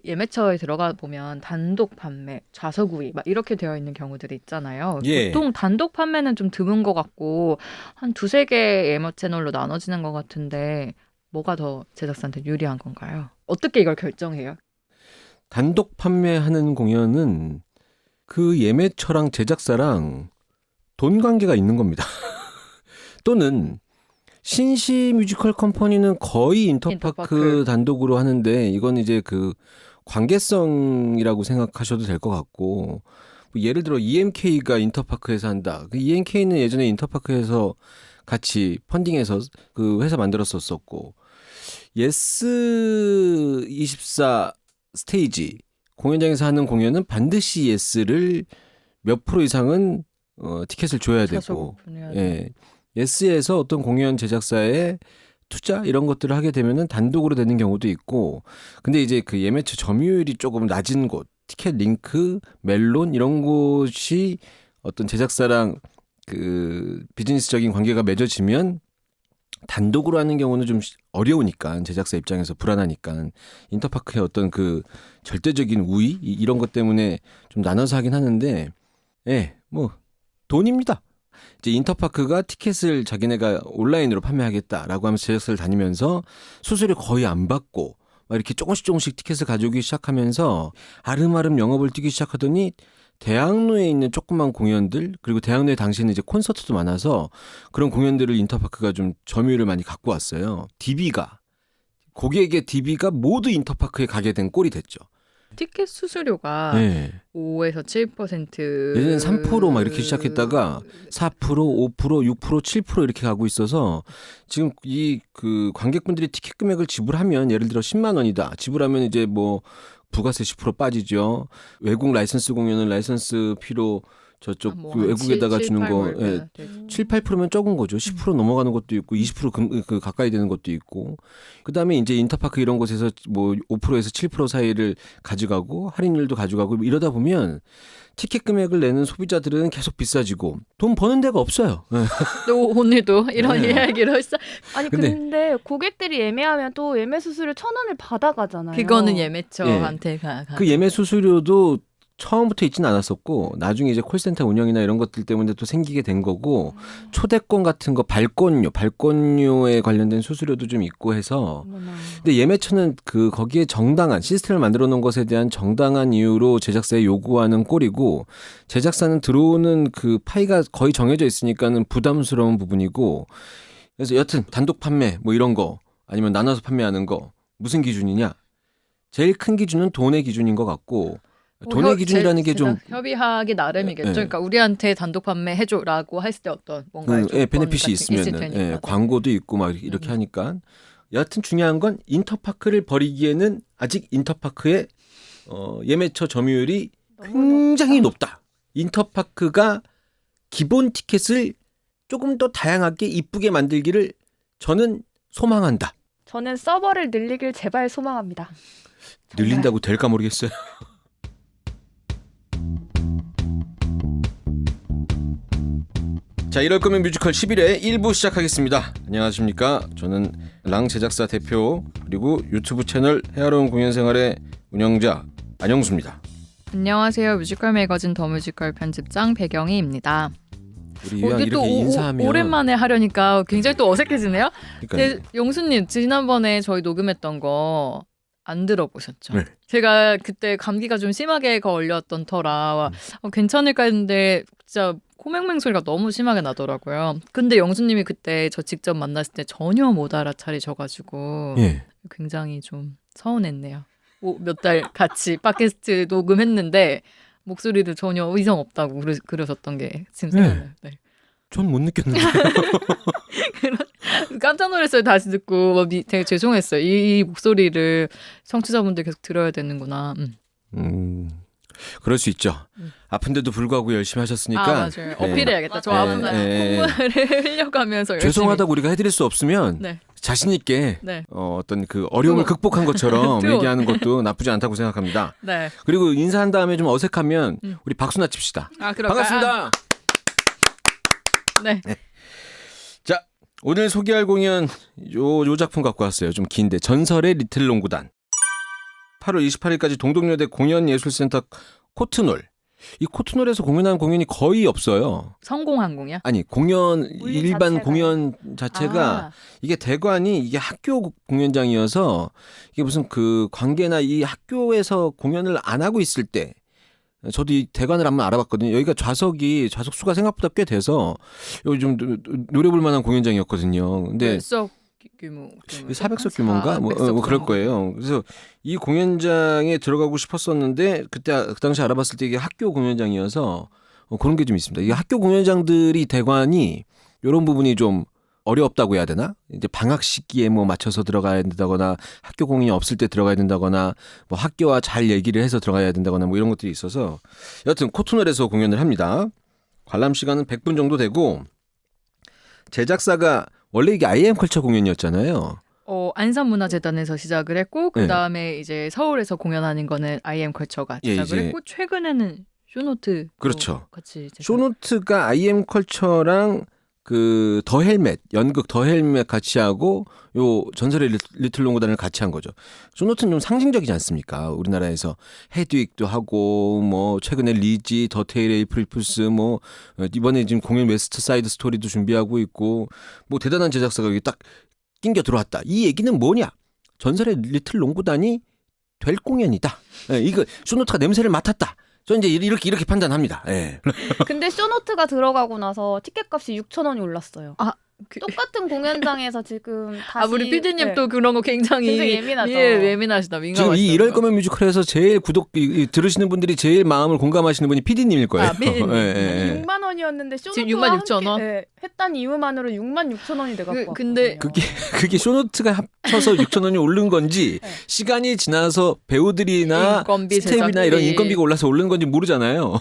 예매처에 들어가 보면 단독 판매, 좌석우위 막 이렇게 되어 있는 경우들이 있잖아요. 예. 보통 단독 판매는 좀 드문 것 같고 한 두세 개의 예매 채널로 나눠지는 것 같은데 뭐가 더 제작사한테 유리한 건가요? 어떻게 이걸 결정해요? 단독 판매하는 공연은 그 예매처랑 제작사랑 돈 관계가 있는 겁니다. 또는 신시 뮤지컬 컴퍼니는 거의 인터파크 인터파크. 단독으로 하는데 이건 이제 그 관계성이라고 생각하셔도 될 것 같고 뭐 예를 들어 EMK가 인터파크에서 한다. 그 EMK는 예전에 인터파크에서 같이 펀딩해서 그 회사 만들었었고 예스24 스테이지 공연장에서 하는 공연은 반드시 예스를 몇 프로 이상은 티켓을 줘야 좌석 되고 오픈해야 돼. 예. 예스에서 어떤 공연 제작사에 투자 이런 것들을 하게 되면은 단독으로 되는 경우도 있고 근데 이제 그 예매처 점유율이 조금 낮은 곳 티켓 링크 멜론 이런 곳이 어떤 제작사랑 그 비즈니스적인 관계가 맺어지면 단독으로 하는 경우는 좀 어려우니까 제작사 입장에서 불안하니까 인터파크의 어떤 그 절대적인 우위 이런 것 때문에 좀 나눠서 하긴 하는데 예, 뭐 돈입니다. 이제 인터파크가 티켓을 자기네가 온라인으로 판매하겠다라고 하면서 제작사를 다니면서 수수료 거의 안 받고 막 이렇게 조금씩 티켓을 가져오기 시작하면서 아름아름 영업을 뛰기 시작하더니 대학로에 있는 조그만 공연들 그리고 대학로에 당시에는 이제 콘서트도 많아서 그런 공연들을 인터파크가 좀 점유율을 많이 갖고 왔어요. DB가 고객의 DB가 모두 인터파크에 가게 된 꼴이 됐죠. 티켓 수수료가 네. 5에서 7%. 예전엔 3%막 이렇게 시작했다가 4%, 5%, 6%, 7% 이렇게 가고 있어서 지금 이 그 관객분들이 티켓 금액을 지불하면 예를 들어 10만 원이다. 지불하면 이제 뭐 부가세 10% 빠지죠. 외국 라이선스 공연은 라이선스 피로 저쪽 그 뭐한 외국에다가 7, 주는 8 거 뭐 예, 이렇게 되죠. 7, 8%면 적은 거죠. 10% 넘어가는 것도 있고 20% 그 가까이 되는 것도 있고. 그다음에 이제 인터파크 이런 곳에서 뭐 5%에서 7% 사이를 가져가고 할인율도 가져가고 이러다 보면 티켓 금액을 내는 소비자들은 계속 비싸지고 돈 버는 데가 없어요. 예. 또 오늘도 이런 네. 이야기를 했어. 아니 근데- 근데 고객들이 예매하면 또 예매 수수료 1,000원을 받아가잖아요. 그거는 예매처한테 가. 그 예매 수수료도 처음부터 있지는 않았었고 나중에 이제 콜센터 운영이나 이런 것들 때문에 또 생기게 된 거고 초대권 같은 거 발권료에 관련된 수수료도 좀 있고 해서 어머나. 근데 예매처는 그 거기에 정당한 시스템을 만들어 놓은 것에 대한 정당한 이유로 제작사에 요구하는 꼴이고 제작사는 들어오는 그 파이가 거의 정해져 있으니까는 부담스러운 부분이고 그래서 여튼 단독 판매 뭐 이런 거 아니면 나눠서 판매하는 거 무슨 기준이냐 제일 큰 기준은 돈의 기준인 것 같고 돈의 기준이라는 게 좀 협의하기 나름이겠죠. 예. 그러니까 우리한테 단독 판매 해줘라고 했을 때 어떤 뭔가 그, 예, 베네핏이 있으면 있을 테니까. 네. 광고도 있고 막 이렇게 하니까 여하튼 중요한 건 인터파크를 버리기에는 아직 인터파크의 예매처 점유율이 굉장히 높다. 인터파크가 기본 티켓을 조금 더 다양하게 이쁘게 만들기를 저는 소망한다. 저는 서버를 늘리길 제발 소망합니다. 정말. 늘린다고 될까 모르겠어요. 자, 이럴 거면 뮤지컬 11회 1부 시작하겠습니다. 안녕하십니까. 저는 랑 제작사 대표 그리고 유튜브 채널 헤아로운 공연생활의 운영자 안영수입니다. 안녕하세요. 뮤지컬 매거진 더 뮤지컬 편집장 배경희입니다. 우리 이왕 이게 또 이렇게 인사하면 오랜만에 하려니까 굉장히 또 어색해지네요. 그러니까 용수님 지난번에 저희 녹음했던 거 안 들어보셨죠? 네. 제가 그때 감기가 좀 심하게 걸렸던 터라 괜찮을까 했는데 진짜 코맹맹 소리가 너무 심하게 나더라고요. 근데 영수님이 그때 저 직접 만났을 때 전혀 못 알아차리셔가지고 예. 굉장히 좀 서운했네요. 몇 달 같이 팟캐스트 녹음했는데 목소리도 전혀 의성 없다고 그러셨던 게 지금 생각나요. 네. 전 못 느꼈는데. 깜짝 놀랐어요. 다시 듣고 되게 죄송했어요. 이 목소리를 청취자분들 계속 들어야 되는구나. 그럴 수 있죠. 아픈데도 불구하고 열심히 하셨으니까. 맞아요. 어필해야겠다. 저 예, 아픈 예. 콧물을 흘려가면서 열심히. 죄송하다고 우리가 해드릴 수 없으면 네. 자신 있게 네. 어떤 그 어려움을 극복한 것처럼 뜨거워. 얘기하는 것도 나쁘지 않다고 생각합니다. 네. 그리고 인사한 다음에 좀 어색하면 우리 박수나 칩시다. 그럴까요? 반갑습니다. 네. 자, 오늘 소개할 공연 요 작품 갖고 왔어요. 좀 긴데 전설의 리틀 농구단. 8월 28일까지 동덕여대 공연예술센터 코트놀. 이 코트놀에서 공연한 공연이 거의 없어요. 성공항공이야? 아니 공연 우리 일반 자체가요? 공연 자체가 아, 이게 대관이 이게 학교 공연장이어서 이게 무슨 그 관계나 이 학교에서 공연을 안 하고 있을 때 저도 이 대관을 한번 알아봤거든요. 여기가 좌석 수가 생각보다 꽤 돼서 여기 좀 노려볼 만한 공연장이었거든요. 근데 몇 규모? 400석 규모인가? 뭐 400석 그럴 정도. 거예요. 그래서 이 공연장에 들어가고 싶었었는데 그때 그 당시 알아봤을 때 이게 학교 공연장이어서 그런 게 좀 있습니다. 이게 학교 공연장들이 대관이 이런 부분이 좀 어렵다고 해야 되나? 이제 방학 시기에 뭐 맞춰서 들어가야 된다거나 학교 공연이 없을 때 들어가야 된다거나 뭐 학교와 잘 얘기를 해서 들어가야 된다거나 뭐 이런 것들이 있어서 여하튼 코트널에서 공연을 합니다. 관람 시간은 100분 정도 되고 제작사가 원래 이게 IM컬처 공연이었잖아요. 안산문화재단에서 시작을 했고 네. 그 다음에 이제 서울에서 공연하는 거는 IM컬처가 예, 시작을 이제- 했고 최근에는 쇼노트 그렇죠. 같이 제작- 쇼노트가 IM컬처랑 그 더 헬멧 연극 더 헬멧 같이 하고 요 전설의 리틀 롱고단을 같이 한 거죠. 쇼노트는 좀 상징적이지 않습니까? 우리나라에서 헤드윅도 하고 뭐 최근에 리지 더 테일의 에이프릴 푸스 뭐 이번에 지금 공연 웨스트 사이드 스토리도 준비하고 있고 뭐 대단한 제작사가 여기 딱 낑겨 들어왔다. 이 얘기는 뭐냐? 전설의 리틀 롱고단이 될 공연이다. 예, 이거 쇼노트가 냄새를 맡았다. 저 이제 이렇게 판단합니다. 예. 근데 쇼노트가 들어가고 나서 티켓값이 6,000원이 올랐어요. 그- 똑같은 공연장에서 지금 다시 우리 PD님 네. 또 그런 거 굉장히 예민하죠. 예민하시다. 지금 민감하시다. 이 이럴 거면 뮤지컬에서 제일 들으시는 분들이 제일 마음을 공감하시는 분이 PD님일 거예요. PD님. 예. 6만 원이었는데 쇼노트와 지금 66,000원? 네, 했던 이유만으로 66,000원이 돼갖고 근데 그게 쇼노트가 합쳐서 6,000원이 오른 건지 네. 시간이 지나서 배우들이나 인건비, 스텝이나 제작비. 이런 인건비가 올라서 오른 건지 모르잖아요.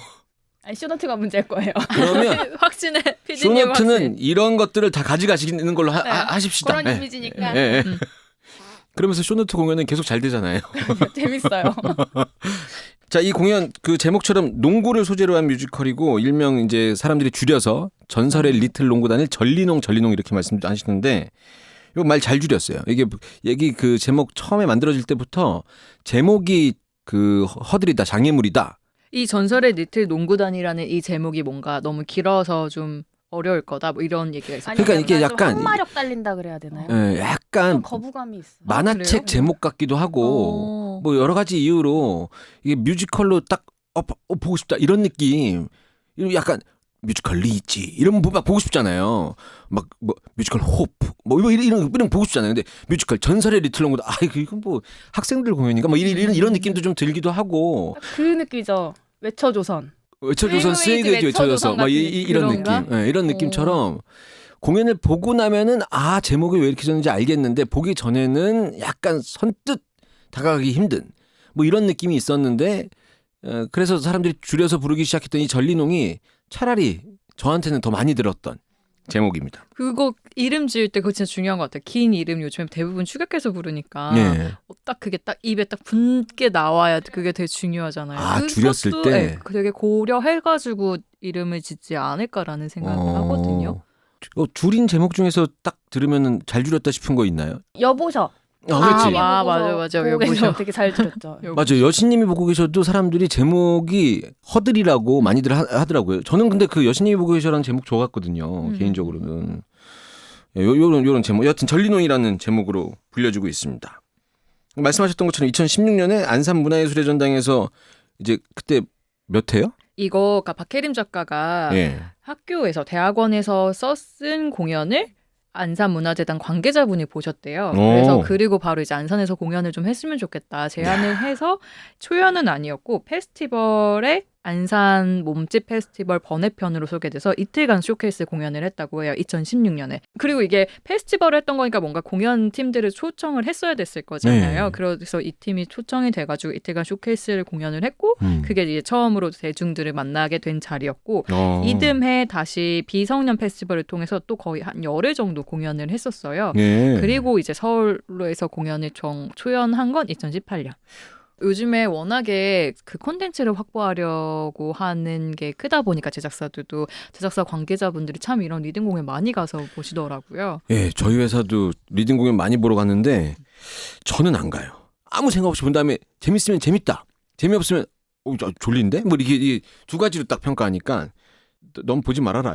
아니, 쇼노트가 문제일 거예요. 그러면 확신해. PD님 쇼노트는 확신. 이런 것들을 다 가져가시는 걸로 하십시다. 그런 예. 이미지니까 예, 예. 그러면서 쇼노트 공연은 계속 잘 되잖아요. 재밌어요. 자, 이 공연 그 제목처럼 농구를 소재로 한 뮤지컬이고 일명 이제 사람들이 줄여서 전설의 리틀 농구단을 전리농 이렇게 말씀하시는데 이거 말 잘 줄였어요. 이게 얘기 그 제목 처음에 만들어질 때부터 제목이 그 허들이다, 장애물이다. 이 전설의 리틀 농구단이라는 이 제목이 뭔가 너무 길어서 좀 어려울 거다. 뭐 이런 얘기가 있어요. 그러니까 이게 좀 약간 한마력 달린다 그래야 되나요? 예, 좀 약간 거부감이 있어. 만화책 그래요? 제목 같기도 하고 뭐 여러 가지 이유로 이게 뮤지컬로 딱 보고 싶다 이런 느낌. 이런 약간 뮤지컬 리지 이런 막 보고 싶잖아요. 막 뭐 뮤지컬 호프 뭐 이런 보고 싶잖아요. 근데 뮤지컬 전설의 리틀 롱고단 이건 뭐 학생들 공연인가 뭐 이런 느낌도 좀 들기도 하고 그 느낌이죠. 외쳐조선. 외쳐줘서 스웨이드 외쳐줘서 막 이런 그런가? 느낌, 이런 느낌처럼 공연을 보고 나면은 제목이 왜 이렇게 졌는지 알겠는데 보기 전에는 약간 선뜻 다가가기 힘든 뭐 이런 느낌이 있었는데 그래서 사람들이 줄여서 부르기 시작했던 이 전리농이 차라리 저한테는 더 많이 들었던 제목입니다. 그거 이름 지을 때 그거 진짜 중요한 것 같아요. 긴 이름 요즘에 대부분 추격해서 부르니까 네. 딱 그게 딱 입에 딱 붙게 나와야 그게 되게 중요하잖아요. 줄였을 그것도, 때 네, 되게 고려해가지고 이름을 짓지 않을까라는 생각을 하거든요. 줄인 제목 중에서 딱 들으면 잘 줄였다 싶은 거 있나요? 여보셔. 그렇지. 맞아. 보고 계셔. 여보셔. 되게 잘 들었죠. 맞아요. 여신님이 보고 계셔도 사람들이 제목이 허들이라고 많이들 하더라고요. 저는 근데 그 여신님이 보고 계셔라는 제목 좋았거든요. 개인적으로는. 요런 제목. 여하튼 전리농이라는 제목으로 불려지고 있습니다. 말씀하셨던 것처럼 2016년에 안산문화예술의 전당에서 이제 그때 몇 회요? 이거 박혜림 작가가 예. 학교에서 대학원에서 쓴 공연을 안산문화재단 관계자분이 보셨대요. 오. 그래서 그리고 바로 이제 안산에서 공연을 좀 했으면 좋겠다 제안을 해서 초연은 아니었고 페스티벌에 안산 몸집 페스티벌 번외편으로 소개돼서 이틀간 쇼케이스 공연을 했다고 해요. 2016년에. 그리고 이게 페스티벌을 했던 거니까 뭔가 공연 팀들을 초청을 했어야 됐을 거잖아요. 네. 그래서 이 팀이 초청이 돼가지고 이틀간 쇼케이스를 공연을 했고 그게 이제 처음으로 대중들을 만나게 된 자리였고 이듬해 다시 비성년 페스티벌을 통해서 또 거의 한 열흘 정도 공연을 했었어요. 예. 그리고 이제 서울로에서 공연을 초연한 건 2018년. 요즘에 워낙에 그 콘텐츠를 확보하려고 하는 게 크다 보니까 제작사들도 제작사 관계자분들이 참 이런 리딩 공연 많이 가서 보시더라고요. 예, 저희 회사도 리딩 공연 많이 보러 갔는데 저는 안 가요. 아무 생각 없이 본 다음에 재밌으면 재밌다, 재미없으면 졸린데 뭐 이게 두 가지로 딱 평가하니까 넌 보지 말아라.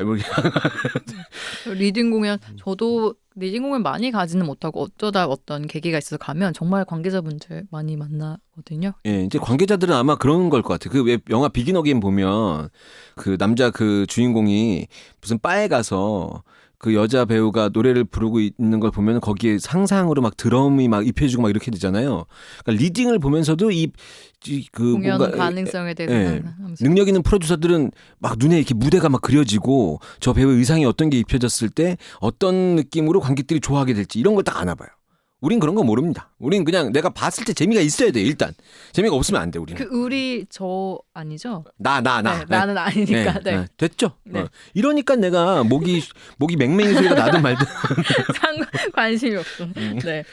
리딩 공연 저도 리딩 공연 많이 가지는 못하고 어쩌다 어떤 계기가 있어서 가면 정말 관계자분들 많이 만나거든요. 예, 이제 관계자들은 아마 그런 걸 것 같아. 그 왜 영화 비긴 어게인 보면 그 남자 그 주인공이 무슨 바에 가서 그 여자 배우가 노래를 부르고 있는 걸 보면 거기에 상상으로 막 드럼이 막 입혀지고 막 이렇게 되잖아요. 그러니까 리딩을 보면서도 그 공연 뭔가 가능성에 대해서 예, 상상하면서. 능력 있는 프로듀서들은 막 눈에 이렇게 무대가 막 그려지고 저 배우의 의상이 어떤 게 입혀졌을 때 어떤 느낌으로 관객들이 좋아하게 될지 이런 걸 딱 아나 봐요. 우린 그런 거 모릅니다. 우린 그냥 내가 봤을 때 재미가 있어야 돼. 일단 재미가 없으면 안 돼. 우리는. 그 우리 저 아니죠? 나. 네, 나는 아니니까. 네. 됐죠? 네. 이러니까 내가 목이 맹맹이 소리가 나든 말든. 상관 관심이 없어. 네.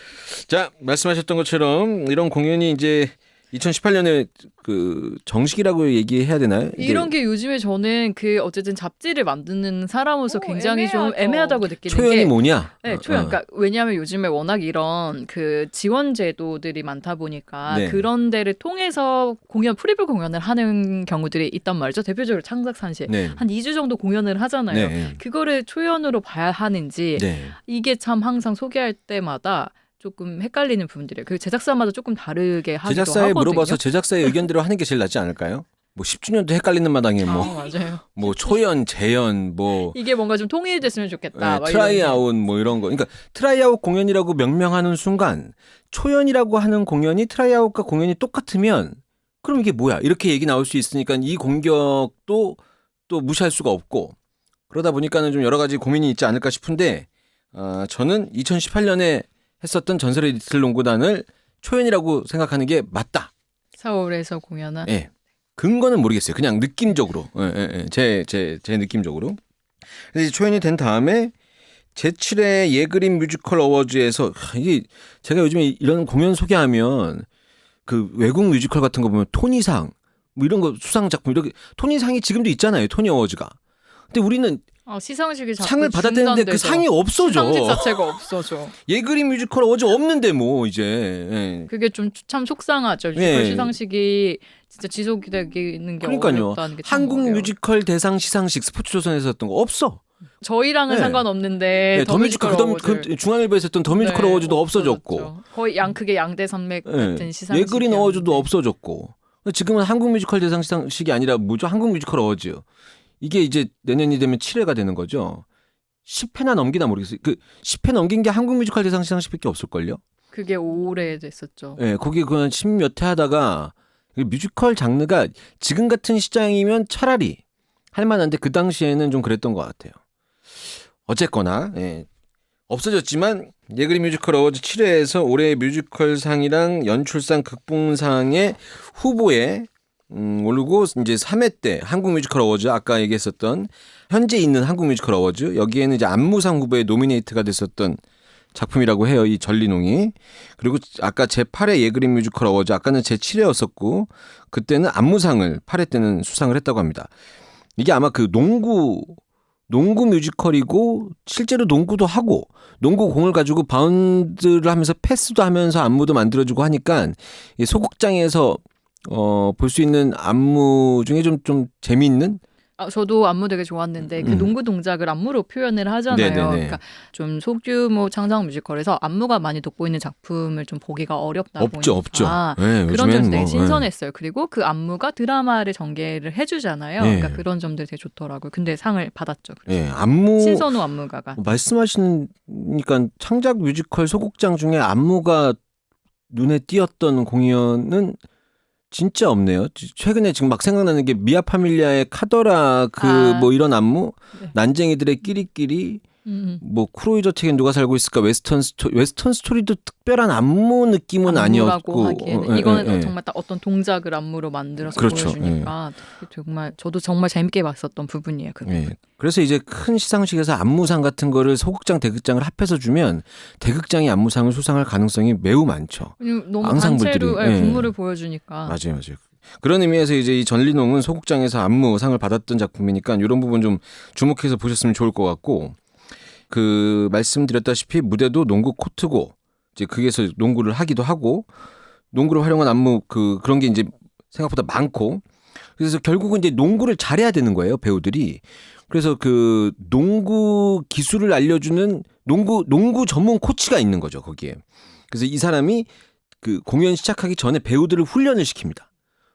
자, 말씀하셨던 것처럼 이런 공연이 이제 2018년에 그 정식이라고 얘기해야 되나요? 이런 게 요즘에 저는 그 어쨌든 잡지를 만드는 사람으로서 굉장히 좀 애매하죠. 애매하다고 느끼는 초연이 게 뭐냐? 네, 초연. 그러니까 왜냐하면 요즘에 워낙 이런 그 지원 제도들이 많다 보니까 네. 그런 데를 통해서 공연 프리뷰 공연을 하는 경우들이 있단 말이죠. 대표적으로 창작산실 네. 한 2주 정도 공연을 하잖아요. 네. 그거를 초연으로 봐야 하는지 네. 이게 참 항상 소개할 때마다 조금 헷갈리는 부분들이에요. 그 제작사마다 조금 다르게 하기도 제작사에 하거든요. 물어봐서 제작사의 의견대로 하는 게 제일 낫지 않을까요? 뭐 10주년도 헷갈리는 마당에 뭐 맞아요. 뭐 초연, 재연, 뭐 이게 뭔가 좀 통일됐으면 좋겠다. 막 트라이아웃 뭐 이런 거. 그러니까 트라이아웃 공연이라고 명명하는 순간 초연이라고 하는 공연이 트라이아웃과 공연이 똑같으면 그럼 이게 뭐야? 이렇게 얘기 나올 수 있으니까 이 공격도 또 무시할 수가 없고 그러다 보니까는 좀 여러 가지 고민이 있지 않을까 싶은데 저는 2018년에 했었던 전설의 리틀 농구단을 초연이라고 생각하는 게 맞다. 서울에서 공연한. 예. 근거는 모르겠어요. 그냥 느낌적으로. 제 느낌적으로. 그래서 초연이 된 다음에 제7회 예그린 뮤지컬 어워즈에서 이게 제가 요즘에 이런 공연 소개하면 그 외국 뮤지컬 같은 거 보면 토니상 뭐 이런 거 수상 작품 이렇게 토니상이 지금도 있잖아요. 토니 어워즈가. 근데 우리는 시상식이 자꾸 상을 받았대는데 그 중단돼서 상이 없어져. 시상식 자체가 없어져. 예그린 뮤지컬 어워즈 없는데 뭐 이제. 예. 그게 좀 참 속상하죠. 뮤지컬 시상식이 진짜 지속이 되는 게 그러니까요. 어렵다는 게 참 한국 어려워요. 뮤지컬 대상 시상식 스포츠조선에서 했던 거 없어. 저희랑은 네. 상관없는데 네, 더 뮤지컬 어워즈. 그 중앙일보에서 했던 더 뮤지컬 어워즈도 없어졌고. 없어졌죠. 거의 양크게 양대 산맥 같은 시상식. 예그린 어워즈도 없어졌고. 지금은 한국 뮤지컬 대상 시상식이 아니라 뭐죠? 한국 뮤지컬 어워즈. 이게 이제 내년이 되면 7회가 되는 거죠. 10회나 넘기나 모르겠어요. 그 10회 넘긴 게 한국 뮤지컬 대상 시상식밖에 없을걸요? 그게 오래 됐었죠. 네, 거기 그냥 10몇 회 하다가 뮤지컬 장르가 지금 같은 시장이면 차라리 할 만한데 그 당시에는 좀 그랬던 것 같아요. 어쨌거나 없어졌지만 예그린 뮤지컬 어워즈 7회에서 올해 뮤지컬상이랑 연출상, 극봉상의 후보에 오르고 이제 3회 때 한국 뮤지컬 어워즈 아까 얘기했었던 현재 있는 한국 뮤지컬 어워즈 여기에는 이제 안무상 후보에 노미네이트가 됐었던 작품이라고 해요. 이 전리농이. 그리고 아까 제8회 예그린 뮤지컬 어워즈 아까는 제7회였었고 그때는 안무상을 8회 때는 수상을 했다고 합니다. 이게 아마 그 농구 뮤지컬이고 실제로 농구도 하고 농구 공을 가지고 바운드를 하면서 패스도 하면서 안무도 만들어주고 하니까 이 소극장에서 볼 수 있는 안무 중에 좀 재미있는 저도 안무 되게 좋았는데 그 농구 동작을 안무로 표현을 하잖아요. 네네네. 그러니까 좀 소규모 창작 뮤지컬에서 안무가 많이 돋보이는 작품을 좀 보기가 어렵다 없죠. 보니까 네, 그런 요즘엔 점이 되게 뭐, 신선했어요. 그리고 그 안무가 드라마를 전개를 해주잖아요. 네. 그러니까 그런 점들이 되게 좋더라고요. 근데 상을 받았죠. 네, 안무 신선우 안무가가. 말씀하시니까 창작 뮤지컬 소극장 중에 안무가 눈에 띄었던 공연은 진짜 없네요. 최근에 지금 막 생각나는 게 미아 파밀리아의 카더라 뭐 이런 안무, 네. 난쟁이들의 끼리끼리, 뭐 크로이저 책엔 누가 살고 있을까, 웨스턴 스토리도 특별한 안무 느낌은 아니었고, 하기에는 이거는 정말 딱 어떤 동작을 안무로 만들어서 그렇죠. 보여주니까 정말 저도 정말 재밌게 봤었던 부분이에요. 그 부분. 그래서 이제 큰 시상식에서 안무상 같은 거를 소극장, 대극장을 합해서 주면 대극장이 안무상을 수상할 가능성이 매우 많죠. 너무 앙상블들이. 단체로 분무를 보여주니까. 맞아요. 그런 의미에서 이제 이 전리농은 소극장에서 안무상을 받았던 작품이니까 이런 부분 좀 주목해서 보셨으면 좋을 것 같고, 그 말씀드렸다시피 무대도 농구 코트고 이제 거기에서 농구를 하기도 하고 농구를 활용한 안무 그런 게 이제 생각보다 많고 그래서 결국은 이제 농구를 잘해야 되는 거예요 배우들이. 그래서 그 농구 기술을 알려주는 농구 전문 코치가 있는 거죠 거기에. 그래서 이 사람이 그 공연 시작하기 전에 배우들을 훈련을 시킵니다.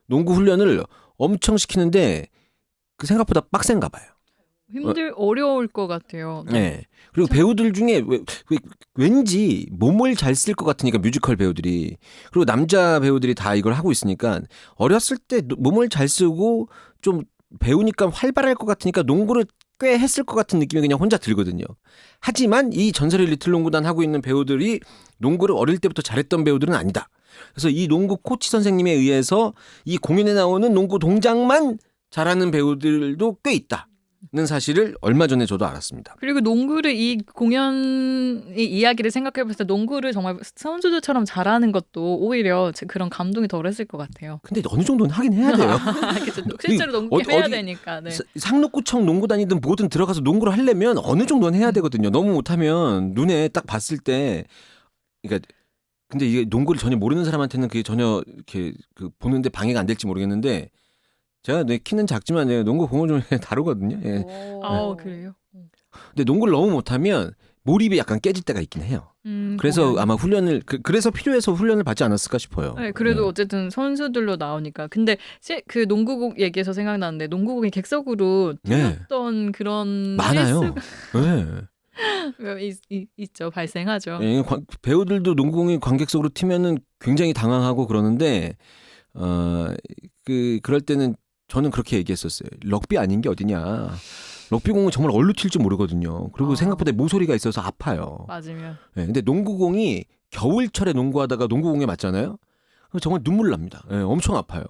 농구 훈련을 엄청 시키는데 그 생각보다 빡센가 봐요. 어려울 것 같아요. 네. 그리고 배우들 중에 왠지 몸을 잘 쓸 것 같으니까 뮤지컬 배우들이 그리고 남자 배우들이 다 이걸 하고 있으니까 어렸을 때 몸을 잘 쓰고 좀 배우니까 활발할 것 같으니까 농구를 꽤 했을 것 같은 느낌이 그냥 혼자 들거든요. 하지만 이 전설의 리틀 농구단 하고 있는 배우들이 농구를 어릴 때부터 잘했던 배우들은 아니다. 그래서 이 농구 코치 선생님에 의해서 이 공연에 나오는 농구 동작만 잘하는 배우들도 꽤 있다는 사실을 얼마 전에 저도 알았습니다. 그리고 농구를 이 공연의 이야기를 생각해봤을 때 농구를 정말 선수들처럼 잘하는 것도 오히려 그런 감동이 덜했을 것 같아요. 근데 어느 정도는 하긴 해야 돼요. 그쵸. 실제로 농구 해야 되니까. 네. 상록구청 농구단이든 뭐든 들어가서 농구를 하려면 어느 정도는 해야 되거든요. 너무 못하면 눈에 딱 봤을 때 그러니까 근데 이게 농구를 전혀 모르는 사람한테는 그게 전혀 이렇게 보는데 방해가 안 될지 모르겠는데 제가 내 키는 작지만 농구 공을 좀 다루거든요. 예. 그래요? 근데 농구를 너무 못하면 몰입이 약간 깨질 때가 있긴 해요. 그래서 공연이. 아마 훈련을 그래서 필요해서 훈련을 받지 않았을까 싶어요. 네, 그래도 어쨌든 선수들로 나오니까. 근데 그 농구곡 얘기해서 생각나는데 농구곡이 객석으로 네. 틀렸던 그런 많아요. 네. 있죠. 발생하죠. 예, 배우들도 농구공이 관객석으로 튀면은 굉장히 당황하고 그러는데 그럴 때는 저는 그렇게 얘기했었어요. 럭비 아닌 게 어디냐. 럭비공은 정말 얼로 튈 줄 모르거든요. 그리고 생각보다 모서리가 있어서 아파요. 맞으면. 예, 근데 농구공이 겨울철에 농구하다가 농구공에 맞잖아요. 그럼 정말 눈물 납니다. 예, 엄청 아파요.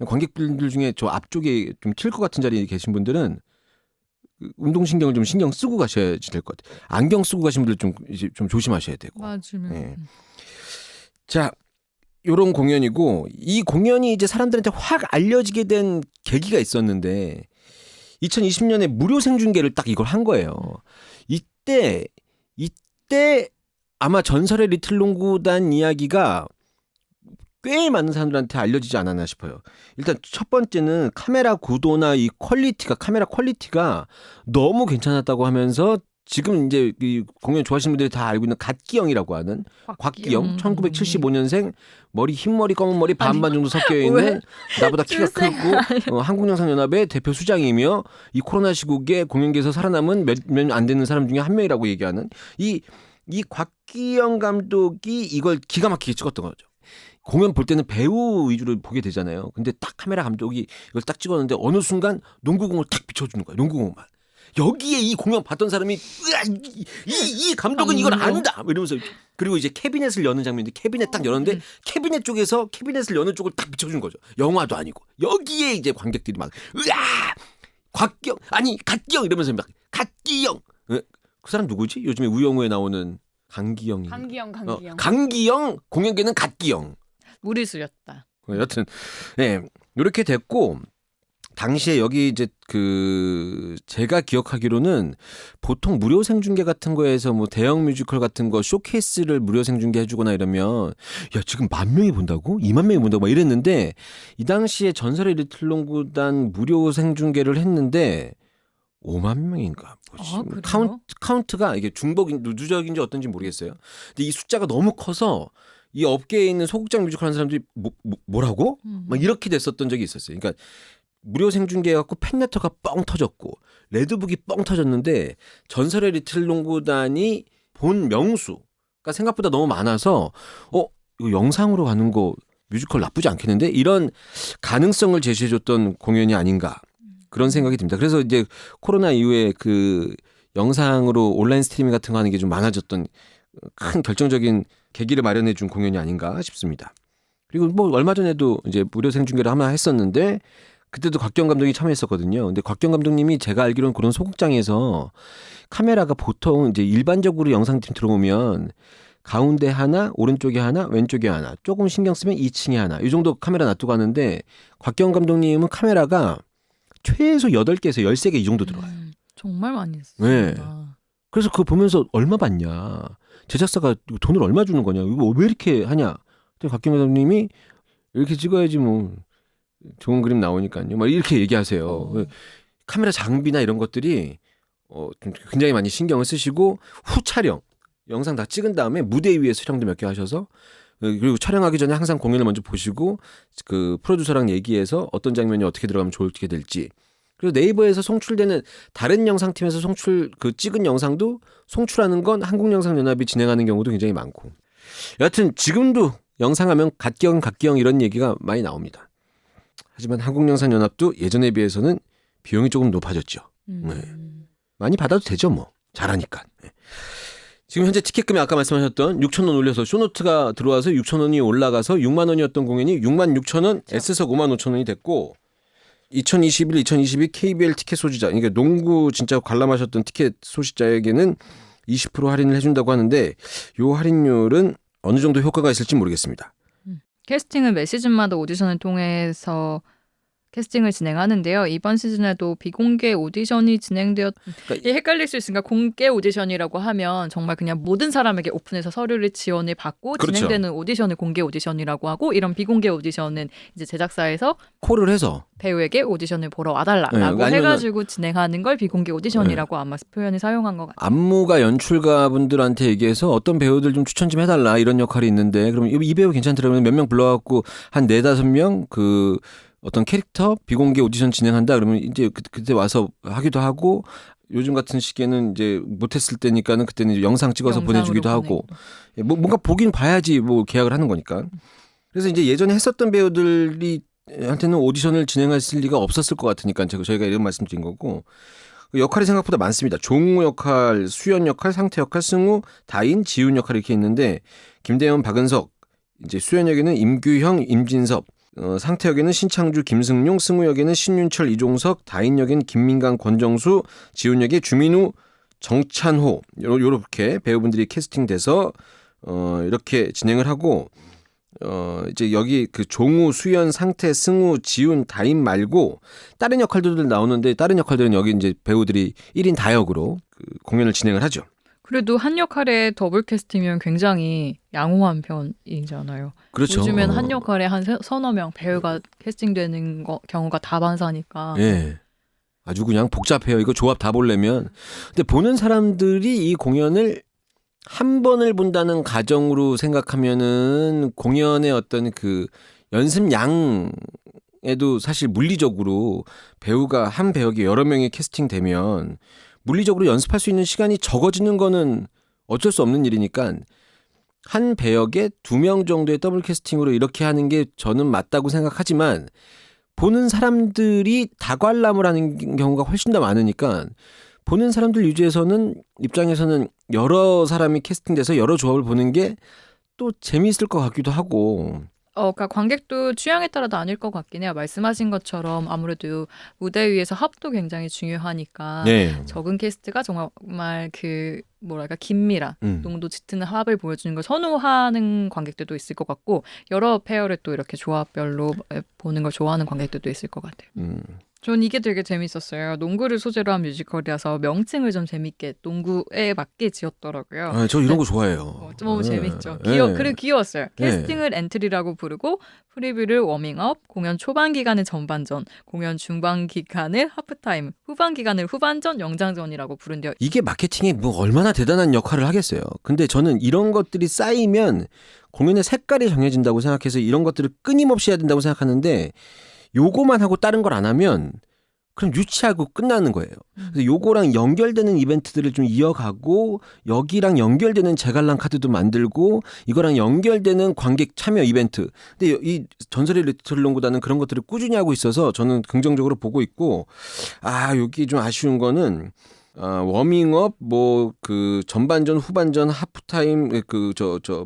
관객분들 중에 저 앞쪽에 좀 튈 것 같은 자리에 계신 분들은 운동신경을 좀 신경 쓰고 가셔야지 될 것 같아요. 안경 쓰고 가신 분들 좀 조심하셔야 되고. 맞으면. 예. 자, 요런 공연이고 이 공연이 이제 사람들한테 확 알려지게 된 계기가 있었는데 2020년에 무료 생중계를 딱 이걸 한 거예요. 이때 아마 전설의 리틀 농구단 이야기가 꽤 많은 사람들한테 알려지지 않았나 싶어요. 일단 첫 번째는 카메라 구도나 이 카메라 퀄리티가 너무 괜찮았다고 하면서 지금 이제 이 공연 좋아하시는 분들이 다 알고 있는 갓기영이라고 하는 곽기영 1975년생 머리 흰머리 검은 머리 반반 정도 섞여 있는 나보다 키가 크고 한국영상연합의 대표 수장이며 이 코로나 시국에 공연계에서 살아남은 몇 안 되는 사람 중에 한 명이라고 얘기하는 이 곽기영 감독이 이걸 기가 막히게 찍었던 거죠. 공연 볼 때는 배우 위주로 보게 되잖아요. 근데 딱 카메라 감독이 이걸 딱 찍었는데 어느 순간 농구공을 탁 비춰주는 거예요. 농구공만. 여기에 이 공연 봤던 사람이 이 감독은 이걸 안다 이러면서 그리고 이제 캐비넷을 여는 장면인데 캐비넷 딱 열었는데 캐비넷 쪽에서 캐비넷을 여는 쪽을 딱 비춰주는 거죠. 영화도 아니고 여기에 이제 관객들이 막 곽기영 아니 갓기영 이러면서 막 갓기영 그 사람 누구지? 요즘에 우영우에 나오는 강기영 강기영 공연계는 갓기영 무리수였다. 여튼 이렇게 됐고 당시에 여기 이제 제가 기억하기로는 보통 무료 생중계 같은 거에서 뭐 대형 뮤지컬 같은 거 쇼케이스를 무료 생중계 해주거나 이러면 야 지금 10,000명이 본다고? 20,000명이 본다고 막 이랬는데 이 당시에 전설의 리틀 농구단 무료 생중계를 했는데 50,000명인가 카운트가 이게 중복인 누적인지 어떤지 모르겠어요. 근데 이 숫자가 너무 커서 이 업계에 있는 소극장 뮤지컬 하는 사람들이 뭐라고? 막 이렇게 됐었던 적이 있었어요. 그러니까 무료 생중계해갖고 팬레터가 뻥 터졌고 레드북이 뻥 터졌는데 전설의 리틀 농구단이 본 명수가 생각보다 너무 많아서 이거 영상으로 가는 거 뮤지컬 나쁘지 않겠는데 이런 가능성을 제시해줬던 공연이 아닌가 그런 생각이 듭니다. 그래서 이제 코로나 이후에 영상으로 온라인 스트리밍 같은 거 하는 게 좀 많아졌던 큰 결정적인 계기를 마련해준 공연이 아닌가 싶습니다. 그리고 뭐 얼마 전에도 이제 무료 생중계를 하나 했었는데 그때도 곽경 감독이 참여했었거든요. 근데 곽경 감독님이 제가 알기로는 그런 소극장에서 카메라가 보통 이제 일반적으로 영상팀 들어오면 가운데 하나, 오른쪽에 하나, 왼쪽에 하나, 조금 신경 쓰면 2층에 하나 이 정도 카메라 놔두고 하는데 곽경 감독님은 카메라가 최소 8개에서 13개 이 정도 들어와요. 정말 많이 했어요. 네. 그래서 그거 보면서 얼마 받냐. 제작사가 돈을 얼마 주는 거냐. 이거 왜 이렇게 하냐. 곽경호 감독님이 이렇게 찍어야지 뭐 좋은 그림 나오니까요. 막 이렇게 얘기하세요. 카메라 장비나 이런 것들이 좀 굉장히 많이 신경을 쓰시고 후 촬영 영상 다 찍은 다음에 무대 위에서 촬영도 몇 개 하셔서 그리고 촬영하기 전에 항상 공연을 먼저 보시고 그 프로듀서랑 얘기해서 어떤 장면이 어떻게 들어가면 좋게 될지 그리고 네이버에서 송출되는 다른 영상팀에서 그 찍은 영상도 송출하는 건 한국영상연합이 진행하는 경우도 굉장히 많고 여하튼 지금도 영상하면 갓경 이런 얘기가 많이 나옵니다. 하지만 한국영상연합도 예전에 비해서는 비용이 조금 높아졌죠. 네. 많이 받아도 되죠 뭐 잘하니까. 네. 지금 현재 티켓금이 아까 말씀하셨던 6,000원 올려서 쇼노트가 들어와서 6,000원이 올라가서 6만 원이었던 공연이 6만 6천 원 S석 5만 5천 원이 됐고 2021, 2022 KBL 티켓 소지자 그러니까 농구 진짜 관람하셨던 티켓 소지자에게는 20% 할인을 해준다고 하는데 이 할인율은 어느 정도 효과가 있을지 모르겠습니다. 캐스팅은 매 시즌마다 오디션을 통해서 캐스팅을 진행하는데요. 이번 시즌에도 비공개 오디션이 진행되었... 그러니까 헷갈릴 수 있으니까 공개 오디션이라고 하면 정말 그냥 모든 사람에게 오픈해서 서류를 지원을 받고 그렇죠. 진행되는 오디션을 공개 오디션이라고 하고 이런 비공개 오디션은 이제 제작사에서 콜을 해서 배우에게 오디션을 보러 와달라라고 네, 아니면은- 해가지고 진행하는 걸 비공개 오디션이라고 아마 표현이 사용한 것 같아요. 안무가 연출가 분들한테 얘기해서 어떤 배우들 좀 추천 좀 해달라 이런 역할이 있는데 그러면 이 배우 괜찮더라면 몇 명 불러갖고 한 4-5명 그 어떤 캐릭터 비공개 오디션 진행한다 그러면 이제 그때 와서 하기도 하고 요즘 같은 시기에는 이제 못했을 때니까는 그때는 이제 영상 찍어서 영상으로 보내주기도 하고 뭔가 보긴 봐야지 뭐 계약을 하는 거니까. 그래서 이제 예전에 했었던 배우들이 한테는 오디션을 진행했을 리가 없었을 것 같으니까 저희가 이런 말씀드린 거고 역할이 생각보다 많습니다. 종우 역할, 수연 역할, 상태 역할, 승우, 다인, 지훈 역할 이렇게 있는데 김대현, 박은석, 이제 수연 역에는 임규형, 임진섭, 상태 역에는 신창주, 김승용, 승우 역에는 신윤철, 이종석, 다인 역에는 김민강, 권정수, 지훈 역에 주민우, 정찬호 요렇게 배우분들이 캐스팅돼서 이렇게 진행을 하고 이제 여기 그 종우, 수연, 상태, 승우, 지훈, 다인 말고 다른 역할들도 나오는데 다른 역할들은 여기 이제 배우들이 1인 다역으로 그 공연을 진행을 하죠. 그래도 한 역할에 더블 캐스팅이면 굉장히 양호한 편이잖아요. 그렇죠. 요즘엔 한 역할에 한 서너 명 배우가 캐스팅되는 경우가 다반사니까. 예. 아주 그냥 복잡해요. 이거 조합 다 보려면. 근데 보는 사람들이 이 공연을 한 번을 본다는 가정으로 생각하면은 공연의 어떤 그 연습량에도 사실 물리적으로 배우가 한 배역에 여러 명이 캐스팅되면 물리적으로 연습할 수 있는 시간이 적어지는 거는 어쩔 수 없는 일이니까 한 배역에 2명 정도의 더블 캐스팅으로 이렇게 하는 게 저는 맞다고 생각하지만 보는 사람들이 다관람을 하는 경우가 훨씬 더 많으니까 보는 사람들 입장에서는 여러 사람이 캐스팅돼서 여러 조합을 보는 게 또 재미있을 것 같기도 하고. 그러니까 관객도 취향에 따라 나뉠 것 같긴 해요. 말씀하신 것처럼 아무래도 무대 위에서 합도 굉장히 중요하니까 네. 적은 캐스트가 정말 그 뭐랄까 긴밀한 농도 짙은 합을 보여주는 걸 선호하는 관객들도 있을 것 같고 여러 페어를 또 이렇게 조합별로 보는 걸 좋아하는 관객들도 있을 것 같아요. 전 이게 되게 재밌었어요. 농구를 소재로 한 뮤지컬이라서 명칭을 좀 재밌게 농구에 맞게 지었더라고요. 아, 저 이런 거 좋아해요. 너무 재밌죠. 네. 그리고 귀여웠어요. 네. 캐스팅을 엔트리라고 부르고 프리뷰를 워밍업, 공연 초반 기간을 전반전, 공연 중반 기간을 하프타임, 후반 기간을 후반전, 영장전이라고 부른대요. 이게 마케팅에 뭐 얼마나 대단한 역할을 하겠어요. 근데 저는 이런 것들이 쌓이면 공연의 색깔이 정해진다고 생각해서 이런 것들을 끊임없이 해야 된다고 생각하는데 요거만 하고 다른 걸 안 하면 그럼 유치하고 끝나는 거예요. 그래서 요거랑 연결되는 이벤트들을 좀 이어가고 여기랑 연결되는 재관람 카드도 만들고 이거랑 연결되는 관객 참여 이벤트. 근데 이 전설의 리틀 농구단은 그런 것들을 꾸준히 하고 있어서 저는 긍정적으로 보고 있고 여기 좀 아쉬운 거는 워밍업 뭐 그 전반전, 후반전, 하프타임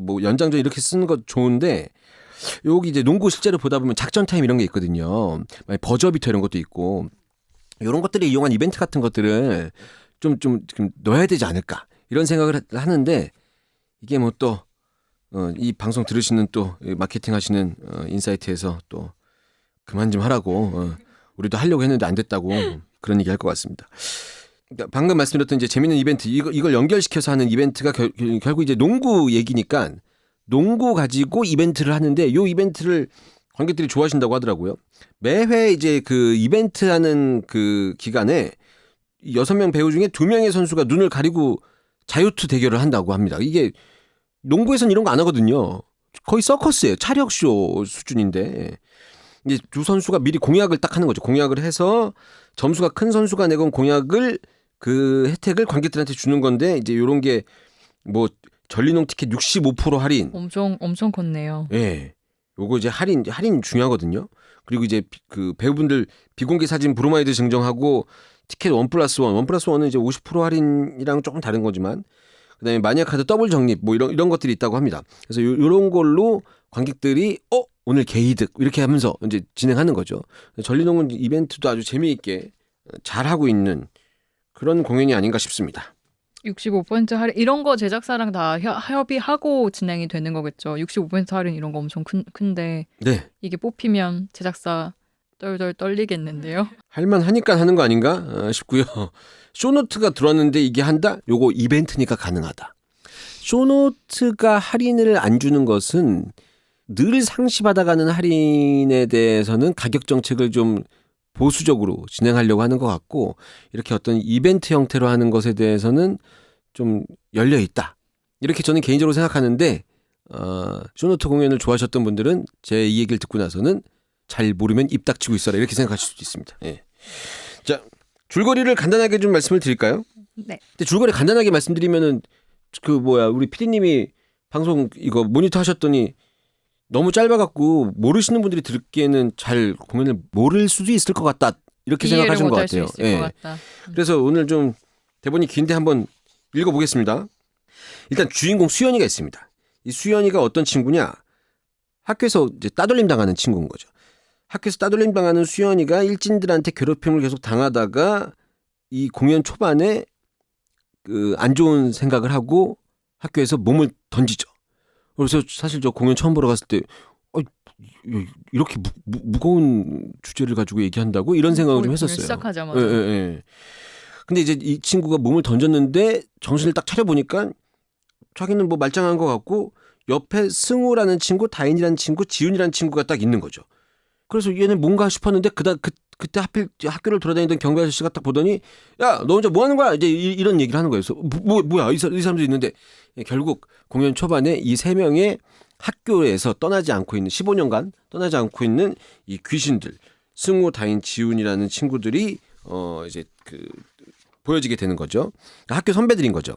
뭐 연장전 이렇게 쓰는 거 좋은데 여기 이제 농구 실제로 보다 보면 작전 타임 이런 게 있거든요. 버저비터 이런 것도 있고 이런 것들을 이용한 이벤트 같은 것들을 좀 넣어야 되지 않을까 이런 생각을 하는데 이게 뭐 또 이 방송 들으시는 또 마케팅 하시는 인사이트에서 또 그만 좀 하라고 우리도 하려고 했는데 안 됐다고 그런 얘기 할 것 같습니다. 방금 말씀드렸던 이제 재밌는 이벤트 이걸 연결시켜서 하는 이벤트가 결국 이제 농구 얘기니까 농구 가지고 이벤트를 하는데 요 이벤트를 관객들이 좋아하신다고 하더라고요. 매회 이제 그 이벤트 하는 그 기간에 6명 배우 중에 2명의 선수가 눈을 가리고 자유투 대결을 한다고 합니다. 이게 농구에서는 이런 거 안 하거든요. 거의 서커스예요. 차력쇼 수준인데 이제 두 선수가 미리 공약을 딱 하는 거죠. 공약을 해서 점수가 큰 선수가 내건 공약을 그 혜택을 관객들한테 주는 건데 이제 요런 게 뭐 전리농 티켓 65% 할인. 엄청 컸네요. 예. 요거 이제 할인 중요하거든요. 그리고 이제 그 배우분들 비공개 사진 브로마이드 증정하고 티켓 1+1은 이제 50% 할인이랑 조금 다른 거지만 그다음에 마니아 카드 더블 적립 뭐 이런 것들이 있다고 합니다. 그래서 요런 걸로 관객들이 오늘 개이득 이렇게 하면서 이제 진행하는 거죠. 전리농은 이벤트도 아주 재미있게 잘 하고 있는 그런 공연이 아닌가 싶습니다. 65% 할인 이런 거 제작사랑 다 협의하고 진행이 되는 거겠죠. 65% 할인 이런 거 엄청 큰데 네. 이게 뽑히면 제작사 덜덜 떨리겠는데요. 할만하니까 하는 거 아닌가 싶고요. 쇼노트가 들어왔는데 이게 한다? 요거 이벤트니까 가능하다. 쇼노트가 할인을 안 주는 것은 늘 상시받아가는 할인에 대해서는 가격 정책을 좀 보수적으로 진행하려고 하는 것 같고 이렇게 어떤 이벤트 형태로 하는 것에 대해서는 좀 열려 있다. 이렇게 저는 개인적으로 생각하는데 쇼노트 공연을 좋아하셨던 분들은 제 이 얘기를 듣고 나서는 잘 모르면 입 닥치고 있어라 이렇게 생각하실 수도 있습니다. 예. 자, 줄거리를 간단하게 좀 말씀을 드릴까요? 네. 근데 줄거리 간단하게 말씀드리면은 우리 PD님이 방송 이거 모니터 하셨더니 너무 짧아갖고 모르시는 분들이 듣기에는 잘 공연을 모를 수도 있을 것 같다 이렇게 생각하시는 것 같아요. 예. 그래서 오늘 좀 대본이 긴데 한번 읽어보겠습니다. 일단 주인공 수연이가 있습니다. 이 수연이가 어떤 친구냐? 학교에서 이제 따돌림 당하는 친구인 거죠. 학교에서 따돌림 당하는 수연이가 일진들한테 괴롭힘을 계속 당하다가 이 공연 초반에 그 안 좋은 생각을 하고 학교에서 몸을 던지죠. 그래서 사실 저 공연 처음 보러 갔을 때 이렇게 무거운 주제를 가지고 얘기한다고 이런 생각을 좀 했었어요. 시작하자마자. 예. 근데 이제 이 친구가 몸을 던졌는데 정신을 딱 차려보니까 자기는 뭐 말짱한 것 같고 옆에 승우라는 친구, 다인이라는 친구, 지훈이라는 친구가 딱 있는 거죠. 그래서 얘는 뭔가 싶었는데 그때 하필 학교를 돌아다니던 경비 아저씨가 딱 보더니 야, 너 혼자 뭐 하는 거야? 이제 이런 얘기를 하는 거예요. 그래서 뭐야? 이 사람도 있는데 결국 공연 초반에 이 세 명의 학교에서 떠나지 않고 있는 15년간 떠나지 않고 있는 이 귀신들 승우, 다인, 지훈이라는 친구들이 이제 보여지게 되는 거죠. 학교 선배들인 거죠.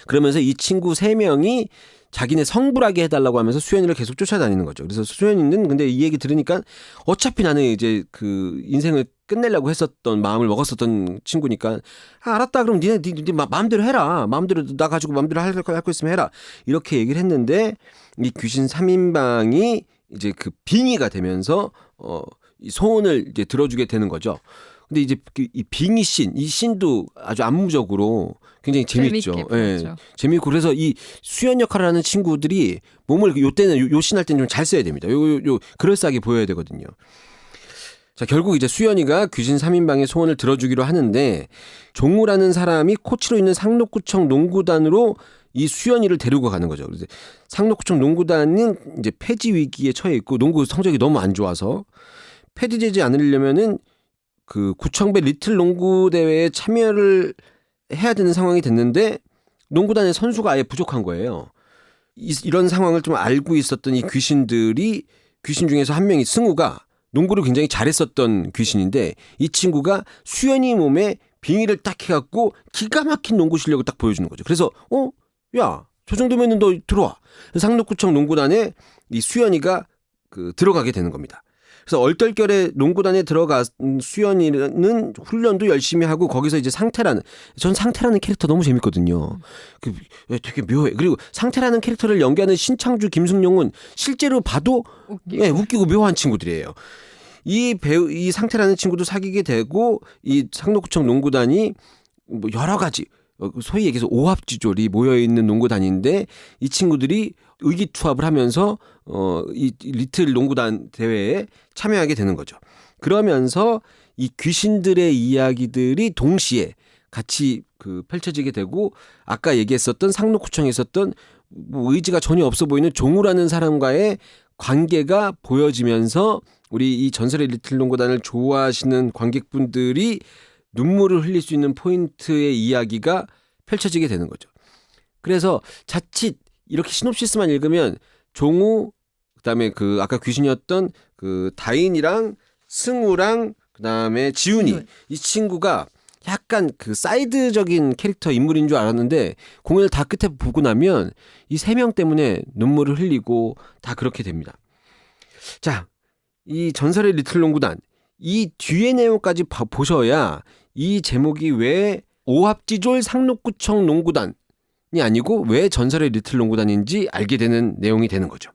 그러면서 이 친구 세 명이 자기네 성불하게 해달라고 하면서 수연이를 계속 쫓아다니는 거죠. 그래서 수연이는 근데 이 얘기 들으니까 어차피 나는 이제 그 인생을 끝내려고 했었던 마음을 먹었었던 친구니까 알았다 그럼 니네 마음대로 해라. 마음대로 나 가지고 마음대로 할 거 있으면 해라. 이렇게 얘기를 했는데 이 귀신 3인방이 이제 그 빙의가 되면서 이 소원을 이제 들어주게 되는 거죠. 근데 이제 이 빙의 이 씬도 아주 안무적으로 굉장히 재밌죠. 예. 재밌고 그래서 이 수연 역할을 하는 친구들이 몸을 요때는 요 씬 할 때는 좀 잘 써야 됩니다. 요 그럴싸하게 보여야 되거든요. 자, 결국 이제 수연이가 귀신 3인방의 소원을 들어주기로 하는데 종우라는 사람이 코치로 있는 상록구청 농구단으로 이 수연이를 데리고 가는 거죠. 그래서 상록구청 농구단은 이제 폐지 위기에 처해 있고 농구 성적이 너무 안 좋아서 폐지되지 않으려면은 그 구청배 리틀 농구 대회에 참여를 해야 되는 상황이 됐는데 농구단의 선수가 아예 부족한 거예요. 이런 상황을 좀 알고 있었던 이 귀신들이 귀신 중에서 한 명이 승우가 농구를 굉장히 잘했었던 귀신인데 이 친구가 수연이 몸에 빙의를 딱 해갖고 기가 막힌 농구 실력을 딱 보여주는 거죠. 그래서 야, 저 정도면은 너 들어와. 상록구청 농구단에 이 수연이가 들어가게 되는 겁니다. 그래서 얼떨결에 농구단에 들어간 수연이는 훈련도 열심히 하고 거기서 이제 상태라는 캐릭터 너무 재밌거든요. 되게 묘해. 그리고 상태라는 캐릭터를 연기하는 신창주, 김승용은 실제로 봐도 웃기고 묘한 친구들이에요. 이 상태라는 친구도 사귀게 되고 이 상록구청 농구단이 뭐 여러 가지 소위 얘기해서 오합지졸이 모여있는 농구단인데 이 친구들이 의기투합을 하면서 이 리틀 농구단 대회에 참여하게 되는 거죠. 그러면서 이 귀신들의 이야기들이 동시에 같이 펼쳐지게 되고 아까 얘기했었던 상록구청에 있었던 뭐 의지가 전혀 없어 보이는 종우라는 사람과의 관계가 보여지면서 우리 이 전설의 리틀 농구단을 좋아하시는 관객분들이 눈물을 흘릴 수 있는 포인트의 이야기가 펼쳐지게 되는 거죠. 그래서 자칫 이렇게 시놉시스만 읽으면 종우 그다음에 그 아까 귀신이었던 그 다인이랑 승우랑 그다음에 지훈이 이 친구가 약간 그 사이드적인 캐릭터 인물인 줄 알았는데 공연을 다 끝에 보고 나면 이 세 명 때문에 눈물을 흘리고 다 그렇게 됩니다. 자, 이 전설의 리틀 농구단 이 뒤의 내용까지 보셔야 이 제목이 왜 오합지졸 상록구청 농구단이 아니고 왜 전설의 리틀 농구단인지 알게 되는 내용이 되는 거죠.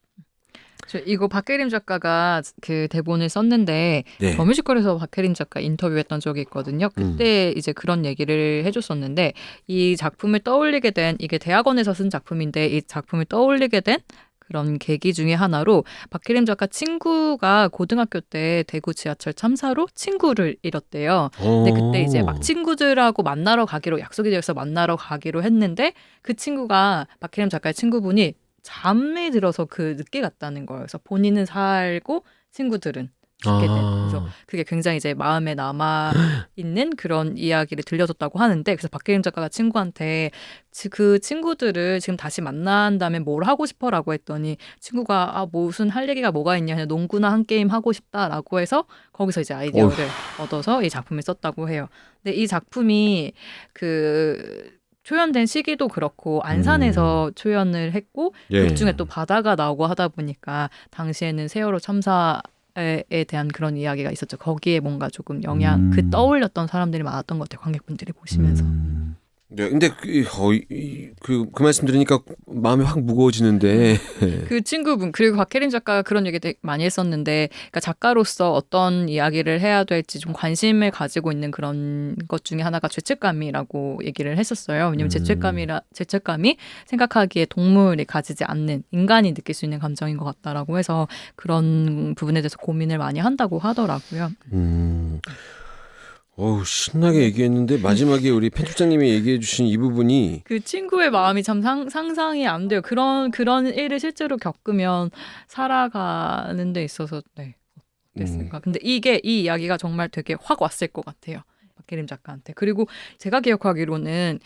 이거 박혜림 작가가 그 대본을 썼는데 네. 더뮤지컬에서 박혜림 작가 인터뷰했던 적이 있거든요. 그때 이제 그런 얘기를 해줬었는데 이 작품을 떠올리게 된 이게 대학원에서 쓴 작품인데 이 작품을 떠올리게 된 그런 계기 중에 하나로 박혜림 작가 친구가 고등학교 때 대구 지하철 참사로 친구를 잃었대요. 근데 그때 이제 막 친구들하고 만나러 가기로 약속이 되어서 만나러 가기로 했는데 그 친구가 박혜림 작가의 친구분이 잠이 들어서 그 늦게 갔다는 거예요. 그래서 본인은 살고 친구들은 죽게 된. 그래서 그게 굉장히 이제 마음에 남아 있는 그런 이야기를 들려줬다고 하는데 그래서 박혜림 작가가 친구한테 그 친구들을 지금 다시 만난다면 뭘 하고 싶어라고 했더니 친구가 무슨 할 얘기가 뭐가 있냐 그냥 농구나 한 게임 하고 싶다라고 해서 거기서 이제 아이디어를 얻어서 이 작품을 썼다고 해요. 근데 이 작품이 초연된 시기도 그렇고 안산에서 초연을 했고 예. 그중에 또 바다가 나오고 하다 보니까 당시에는 세월호 참사에 대한 그런 이야기가 있었죠. 거기에 뭔가 조금 그 떠올렸던 사람들이 많았던 것 같아요. 관객분들이 보시면서. 네, 근데 그 말씀 들으니까 마음이 확 무거워지는데. 그 친구분 그리고 박혜림 작가가 그런 얘기 되게 많이 했었는데, 그러니까 작가로서 어떤 이야기를 해야 될지 좀 관심을 가지고 있는 그런 것 중에 하나가 죄책감이라고 얘기를 했었어요. 왜냐면 죄책감이 생각하기에 동물이 가지지 않는 인간이 느낄 수 있는 감정인 것 같다라고 해서 그런 부분에 대해서 고민을 많이 한다고 하더라고요. 어우, 신나게 얘기했는데 마지막에 우리 편집장님이 얘기해 주신 이 부분이 그 친구의 마음이 참 상상이 안 돼요. 그런 일을 실제로 겪으면 살아가는 데 있어서 어땠을까. 근데 이 이야기가 정말 되게 확 왔을 것 같아요. 박혜림 작가한테. 그리고 제가 기억하기로는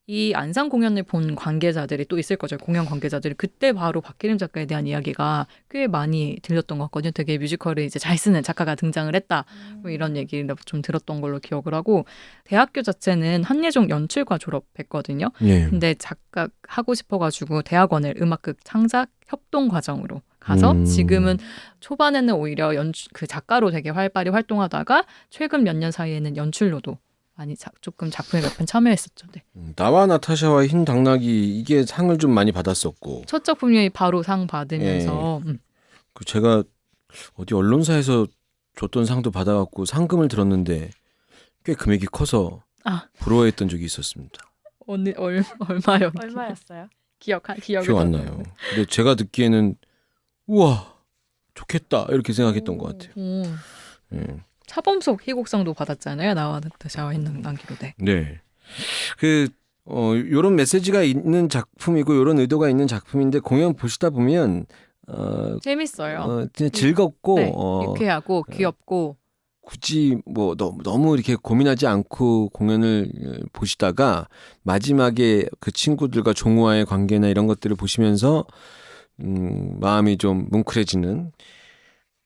이 안산 공연을 본 관계자들이 또 있을 거죠. 공연 관계자들이 그때 바로 박혜림 작가에 대한 이야기가 꽤 많이 들렸던 것 같거든요. 되게 뮤지컬을 이제 잘 쓰는 작가가 등장을 했다. 뭐 이런 얘기를 좀 들었던 걸로 기억을 하고, 대학교 자체는 한예종 연출과 졸업했거든요. 예. 근데 작가 하고 싶어가지고 대학원을 음악극 창작 협동 과정으로 가서 지금은 초반에는 오히려 그 작가로 되게 활발히 활동하다가 최근 몇 년 사이에는 연출로도 많이 조금 작품에 몇 편 참여했었죠. 네. 나와 나타샤와 흰 당나귀 이게 상을 좀 많이 받았었고 첫 작품이 바로 상 받으면서 그 제가 어디 언론사에서 줬던 상도 받아갖고 상금을 들었는데 꽤 금액이 커서 부러워했던 적이 있었습니다. 얼마요? 얼마였어요? 기억 안 나요. 근데 제가 듣기에는 우와 좋겠다 이렇게 생각했던 것 같아요. 차범석 희곡상도 받았잖아요. 나와 나타샤와 흰 당나귀로. 네. 요런 메시지가 있는 작품이고 요런 의도가 있는 작품인데 공연 보시다 보면 재밌어요. 그냥 즐겁고 유쾌하고 귀엽고 굳이 뭐 너무 이렇게 고민하지 않고 공연을 보시다가 마지막에 그 친구들과 종우와의 관계나 이런 것들을 보시면서 마음이 좀 뭉클해지는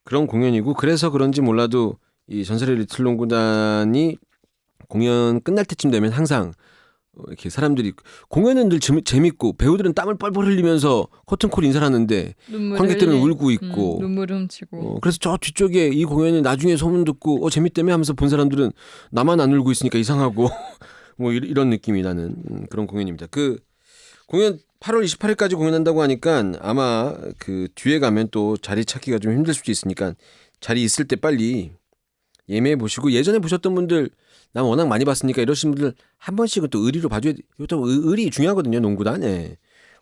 그런 공연이고, 그래서 그런지 몰라도 이 전설의 리틀 농구단이 공연 끝날 때쯤 되면 항상 이렇게 사람들이 공연은 늘 재밌고 배우들은 땀을 뻘뻘 흘리면서 커튼콜 인사를 하는데 관객들은 울고 있고 눈물 훔치고 그래서 저 뒤쪽에 이 공연이 나중에 소문 듣고 재밌다며 하면서 본 사람들은 나만 안 울고 있으니까 이상하고 뭐 이런 느낌이 나는 그런 공연입니다. 그 공연 8월 28일까지 공연한다고 하니까 아마 그 뒤에 가면 또 자리 찾기가 좀 힘들 수도 있으니까 자리 있을 때 빨리 예매해 보시고, 예전에 보셨던 분들 난 워낙 많이 봤으니까 이러신 분들 한 번씩은 또 의리로 봐줘야 돼. 이것도 의리 중요하거든요. 농구단. 예.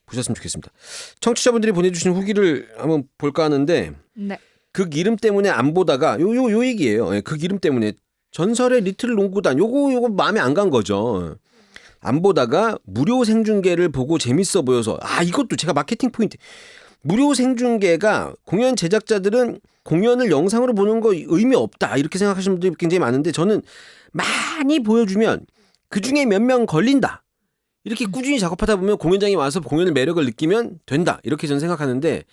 보셨으면 좋겠습니다. 청취자분들이 보내주신 후기를 한번 볼까 하는데 극 이름 때문에 안 보다가 요 얘기예요. 예, 극 이름 때문에 전설의 리틀 농구단 요거 마음에 안 간 거죠. 안 보다가 무료 생중계를 보고 재밌어 보여서 이것도 제가 마케팅 포인트. 무료 생중계가 공연 제작자들은 공연을 영상으로 보는 거 의미 없다 이렇게 생각하시는 분들이 굉장히 많은데 저는 많이 보여주면 그중에 몇 명 걸린다. 이렇게 꾸준히 작업하다 보면 공연장에 와서 공연의 매력을 느끼면 된다. 이렇게 저는 생각하는데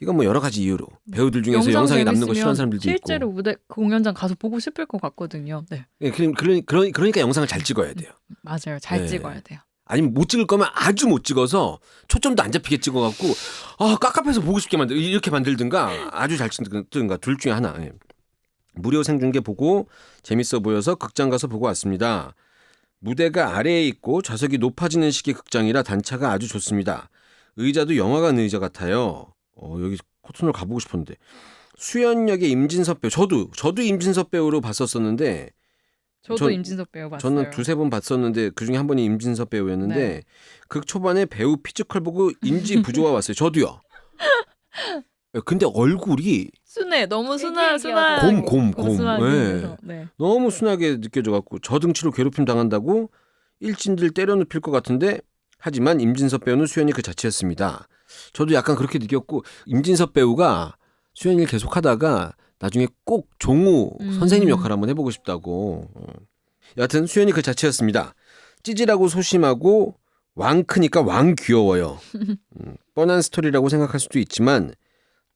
이건 뭐 여러 가지 이유로 배우들 중에서 영상에 남는 거 싫어하는 사람들도 실제로 있고. 무대 공연장 가서 보고 싶을 것 같거든요. 네. 그러니까 영상을 잘 찍어야 돼요. 맞아요. 잘 네. 찍어야 돼요. 아니면 못 찍을 거면 아주 못 찍어서 초점도 안 잡히게 찍어갖고 깝깝해서 보고 싶게 이렇게 만들든가 아주 잘 찍든가 둘 중에 하나. 예. 무료 생중계 보고 재밌어 보여서 극장 가서 보고 왔습니다. 무대가 아래에 있고 좌석이 높아지는 식의 극장이라 단차가 아주 좋습니다. 의자도 영화관 의자 같아요. 여기 코튼홀 가보고 싶었는데 수연역의 임진섭 배우 저도 임진섭 배우로 봤었었는데 저도 임진섭 배우 봤어요. 저는 두세 번 봤었는데 그중에 한 번이 임진섭 배우였는데 네. 극 초반에 배우 피지컬 보고 인지 부조화 왔어요. 저도요. 근데 얼굴이 순해. 너무 되게 순한 곰. 고스란히 네. 그래서, 네. 너무 순하게 느껴져갖고 저등치로 괴롭힘 당한다고 일진들 때려눕힐 것 같은데 하지만 임진섭 배우는 수연이 그 자체였습니다. 저도 약간 그렇게 느꼈고 임진섭 배우가 수연이를 계속하다가 나중에 꼭 종우 선생님 역할 한번 해보고 싶다고. 여하튼 수연이 그 자체였습니다. 찌질하고 소심하고 왕 크니까 왕 귀여워요. 뻔한 스토리라고 생각할 수도 있지만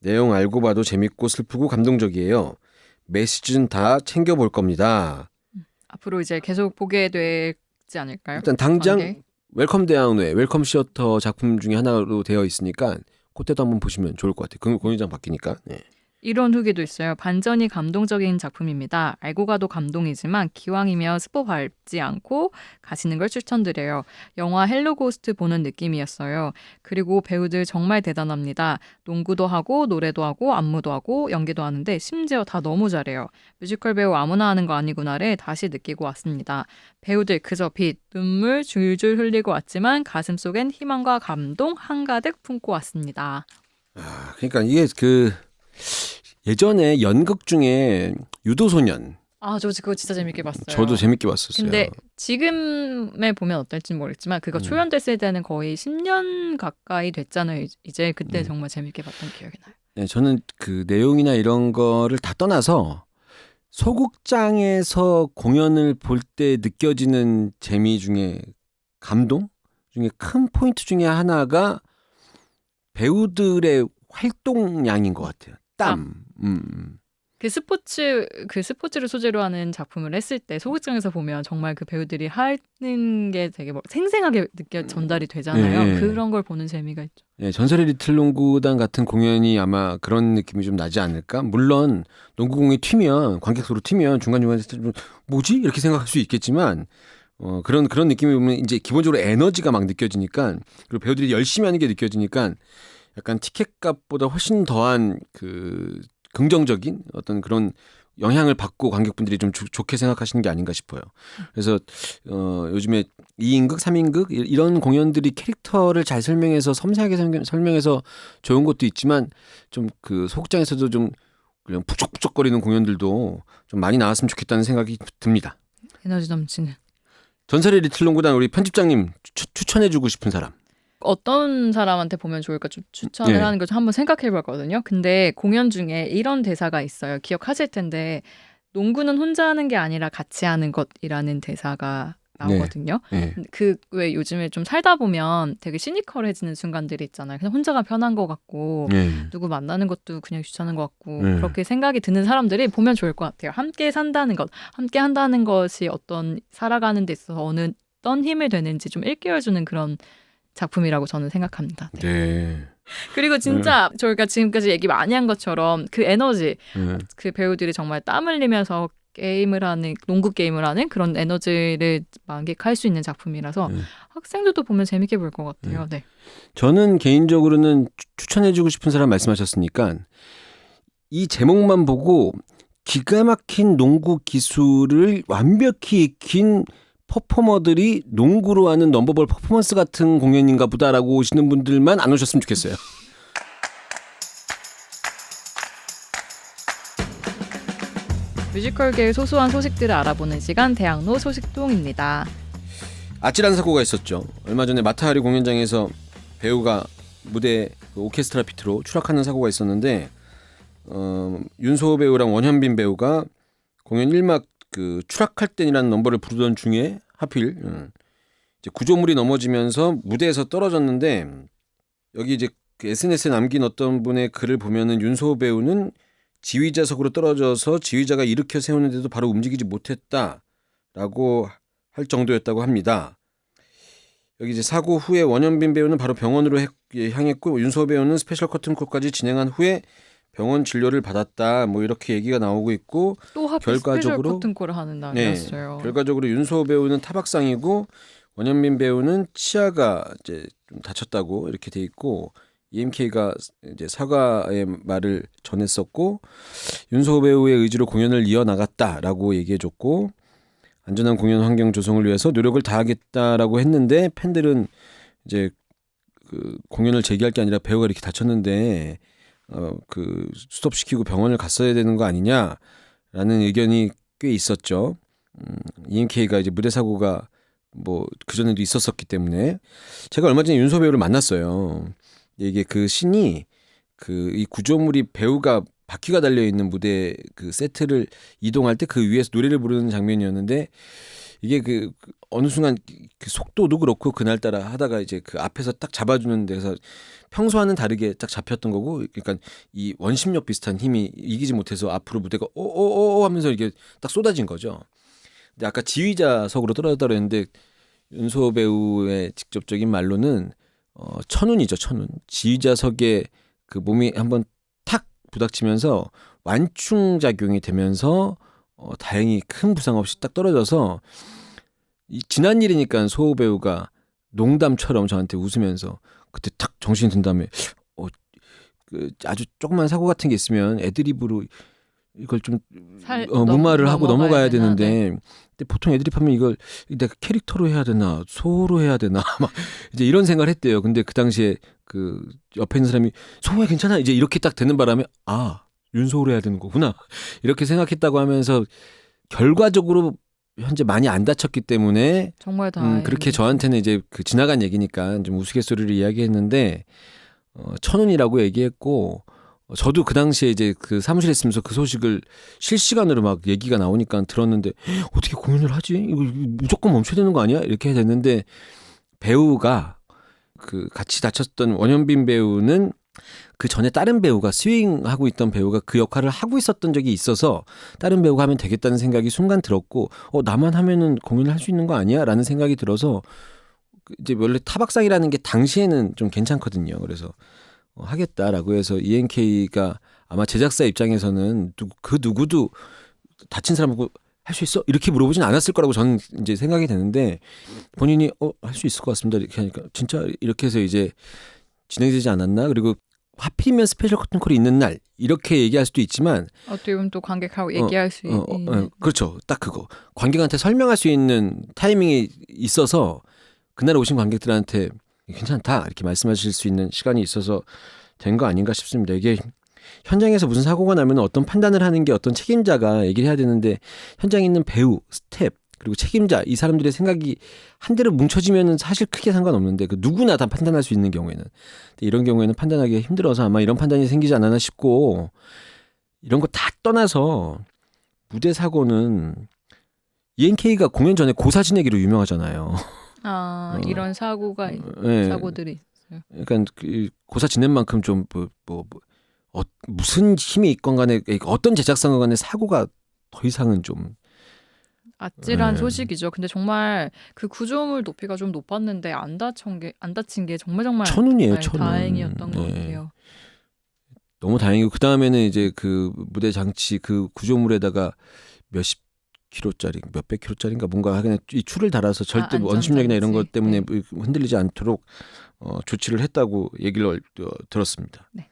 내용 알고 봐도 재밌고 슬프고 감동적이에요. 메시지는 다 챙겨볼 겁니다. 앞으로 이제 계속 보게 되지 않을까요? 일단 당장 관계? 웰컴 대학로의 웰컴 시어터 작품 중에 하나로 되어 있으니까 그때도 한번 보시면 좋을 것 같아요. 공연장 바뀌니까. 네. 이런 후기도 있어요. 반전이 감동적인 작품입니다. 알고 가도 감동이지만 기왕이면 스포 밟지 않고 가시는 걸 추천드려요. 영화 헬로 고스트 보는 느낌이었어요. 그리고 배우들 정말 대단합니다. 농구도 하고 노래도 하고 안무도 하고 연기도 하는데 심지어 다 너무 잘해요. 뮤지컬 배우 아무나 하는 거 아니구나를 다시 느끼고 왔습니다. 배우들 그저 빛, 눈물 줄줄 흘리고 왔지만 가슴속엔 희망과 감동 한가득 품고 왔습니다. 그러니까 이게 예전에 연극 중에 유도소년 저 그거 진짜 재밌게 봤어요. 저도 재밌게 봤었어요. 근데 지금에 보면 어떨지 모르겠지만 그거 초연됐을 때는 거의 10년 가까이 됐잖아요. 이제 그때 정말 재밌게 봤던 기억이 나요. 네, 저는 그 내용이나 이런 거를 다 떠나서 소극장에서 공연을 볼 때 느껴지는 재미 중에 감동 중에 큰 포인트 중에 하나가 배우들의 활동량인 것 같아요. 땀. 그 스포츠를 소재로 하는 작품을 했을 때 소극장에서 보면 정말 그 배우들이 하는 게 되게 생생하게 전달이 되잖아요. 네. 그런 걸 보는 재미가 있죠. 네, 전설의 리틀 농구단 같은 공연이 아마 그런 느낌이 좀 나지 않을까? 물론 농구공이 튀면 관객석으로 튀면 중간중간에 좀 뭐지? 이렇게 생각할 수 있겠지만 그런 느낌이 보면 이제 기본적으로 에너지가 막 느껴지니까 그리고 배우들이 열심히 하는 게 느껴지니까 약간 티켓값보다 훨씬 더한 그 긍정적인 어떤 그런 영향을 받고 관객분들이 좀 좋게 생각하시는 게 아닌가 싶어요. 그래서 요즘에 2인극, 3인극 이런 공연들이 캐릭터를 잘 설명해서 섬세하게 설명해서 좋은 것도 있지만 좀 그 소극장에서도 좀 그냥 북적북적거리는 공연들도 좀 많이 나왔으면 좋겠다는 생각이 듭니다. 에너지 넘치는. 전설의 리틀 농구단 우리 편집장님 추천해주고 싶은 사람. 어떤 사람한테 보면 좋을까 좀 추천을 네. 하는 걸 좀 한번 생각해 봤거든요. 근데 공연 중에 이런 대사가 있어요. 기억하실 텐데 농구는 혼자 하는 게 아니라 같이 하는 것이라는 대사가 나오거든요. 네. 그 왜 요즘에 좀 살다 보면 되게 시니컬해지는 순간들이 있잖아요. 그냥 혼자가 편한 것 같고 네. 누구 만나는 것도 그냥 귀찮은 것 같고 네. 그렇게 생각이 드는 사람들이 보면 좋을 것 같아요. 함께 산다는 것, 함께 한다는 것이 어떤 살아가는 데 있어서 어떤 힘이 되는지 좀 일깨워주는 그런 작품이라고 저는 생각합니다. 네. 네. 그리고 진짜 저희가 지금까지 얘기 많이 한 것처럼 그 에너지, 네. 그 배우들이 정말 땀 흘리면서 게임을 하는, 농구 게임을 하는 그런 에너지를 만끽할 수 있는 작품이라서 학생들도 보면 재밌게 볼 것 같아요. 네. 저는 개인적으로는 추천해주고 싶은 사람 말씀하셨으니까 이 제목만 보고 기가 막힌 농구 기술을 완벽히 익힌 퍼포머들이 농구로 하는 넘버볼 퍼포먼스 같은 공연인가 보다라고 오시는 분들만 안 오셨으면 좋겠어요. 뮤지컬계의 소소한 소식들을 알아보는 시간 대학로 소식통입니다. 아찔한 사고가 있었죠. 얼마 전에 마타하리 공연장에서 배우가 무대 오케스트라 피트로 추락하는 사고가 있었는데 윤소호 배우랑 원현빈 배우가 공연 1막 그 추락할 땐이라는 넘버를 부르던 중에 하필 이제 구조물이 넘어지면서 무대에서 떨어졌는데 여기 이제 그 SNS에 남긴 어떤 분의 글을 보면은 윤소호 배우는 지휘자석으로 떨어져서 지휘자가 일으켜 세우는데도 바로 움직이지 못했다라고 할 정도였다고 합니다. 여기 이제 사고 후에 원현빈 배우는 바로 병원으로 향했고 윤소호 배우는 스페셜 커튼콜까지 진행한 후에 병원 진료를 받았다. 뭐 이렇게 얘기가 나오고 있고 또 하필 스페셜 결과적으로 커튼콜을 하는 날이었어요. 결과적으로 윤소호 배우는 타박상이고 원현빈 배우는 치아가 이제 좀 다쳤다고 이렇게 돼 있고 EMK가 이제 사과의 말을 전했었고 윤소호 배우의 의지로 공연을 이어나갔다라고 얘기해줬고 안전한 공연 환경 조성을 위해서 노력을 다하겠다라고 했는데 팬들은 이제 그 공연을 재개할 게 아니라 배우가 이렇게 다쳤는데 그 스톱시키고 병원을 갔어야 되는 거 아니냐라는 의견이 꽤 있었죠. EMK가 이제 무대 사고가 뭐 그전에도 있었었기 때문에 제가 얼마 전에 윤소호 배우를 만났어요. 이게 그 씬이 그 이 구조물이 배우가 바퀴가 달려 있는 무대 그 세트를 이동할 때 그 위에서 노래를 부르는 장면이었는데 이게 그 어느 순간 그 속도도 그렇고 그날따라 하다가 이제 그 앞에서 딱 잡아주는 데서 평소와는 다르게 딱 잡혔던 거고 그러니까 이 원심력 비슷한 힘이 이기지 못해서 앞으로 무대가 오오오 하면서 이게 딱 쏟아진 거죠. 근데 아까 지휘자석으로 떨어졌다고 했는데 윤소호 배우의 직접적인 말로는 천운이죠, 천운. 지휘자석에 그 몸이 한번 탁 부닥치면서 완충 작용이 되면서 다행히 큰 부상 없이 딱 떨어져서 지난 일이니까 소호 배우가 농담처럼 저한테 웃으면서 그때 탁 정신이 든 다음에 그 아주 조그만 사고 같은 게 있으면 애드립으로 이걸 좀 무마를 하고 넘어가야 되는데 근데 보통 애드립하면 이걸 내가 캐릭터로 해야 되나 소호로 해야 되나 막 이제 이런 생각을 했대요. 근데 그 당시에 그 옆에 있는 사람이 소호야 괜찮아 이제 이렇게 딱 되는 바람에 윤소호로 해야 되는 거구나 이렇게 생각했다고 하면서 결과적으로 현재 많이 안 다쳤기 때문에 정말 다행히 그렇게 저한테는 이제 그 지나간 얘기니까 좀 우스갯소리를 이야기했는데 천운이라고 얘기했고 저도 그 당시에 이제 그 사무실에 있으면서 그 소식을 실시간으로 막 얘기가 나오니까 들었는데 어떻게 공연을 하지? 이거 무조건 멈춰야 되는 거 아니야? 이렇게 됐는데 배우가 그 같이 다쳤던 원현빈 배우는 그 전에 다른 배우가 스윙하고 있던 배우가 그 역할을 하고 있었던 적이 있어서 다른 배우가 하면 되겠다는 생각이 순간 들었고 나만 하면은 공연을 할 수 있는 거 아니야? 라는 생각이 들어서 이제 원래 타박상이라는 게 당시에는 좀 괜찮거든요. 그래서 하겠다라고 해서 ENK가 아마 제작사 입장에서는 그 누구도 다친 사람하고 할 수 있어? 이렇게 물어보진 않았을 거라고 저는 이제 생각이 되는데 본인이 할 수 있을 것 같습니다. 이렇게 하니까 진짜 이렇게 해서 이제 진행되지 않았나? 그리고 하필이면 스페셜 커튼콜이 있는 날 이렇게 얘기할 수도 있지만 어떻게 보면 또 관객하고 얘기할 수 있는 그렇죠. 딱 그거 관객한테 설명할 수 있는 타이밍이 있어서 그날 오신 관객들한테 괜찮다 이렇게 말씀하실 수 있는 시간이 있어서 된 거 아닌가 싶습니다. 이게 현장에서 무슨 사고가 나면 어떤 판단을 하는 게 어떤 책임자가 얘기를 해야 되는데 현장에 있는 배우, 스텝 그리고 책임자 이 사람들의 생각이 한대로 뭉쳐지면 사실 크게 상관없는데 그 누구나 다 판단할 수 있는 경우에는 이런 경우에는 판단하기가 힘들어서 아마 이런 판단이 생기지 않았나 싶고 이런 거 다 떠나서 무대 사고는 ENK가 공연 전에 고사 지내기로 유명하잖아요. 이런 사고가 네. 사고들이 있어요. 그러니까 그 고사 지낸 만큼 좀 무슨 힘이 있건 간에 어떤 제작사건 간에 사고가 더 이상은 좀 아찔한 소식이죠. 근데 정말 그 구조물 높이가 좀 높았는데 안 다친 게 정말 천운이에요. 천운. 다행이었던 것 같아요. 너무 다행이고 그 다음에는 이제 그 무대 장치 그 구조물에다가 몇십 킬로짜리 몇백 킬로짜리인가 뭔가 그냥 이 줄을 달아서 절대 원심력이나 이런 것 때문에 흔들리지 않도록 조치를 했다고 얘기를 들었습니다. 네.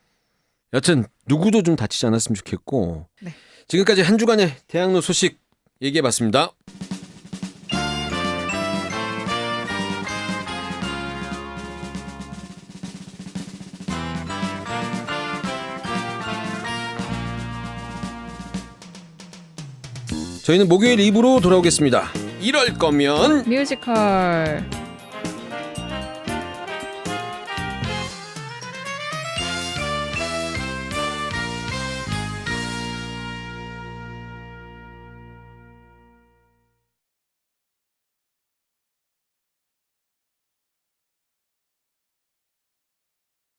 여튼 누구도 좀 다치지 않았으면 좋겠고 네. 지금까지 한 주간의 대학로 소식 얘기해봤습니다. 저희는 목요일 2부로 돌아오겠습니다. 이럴 거면 뮤지컬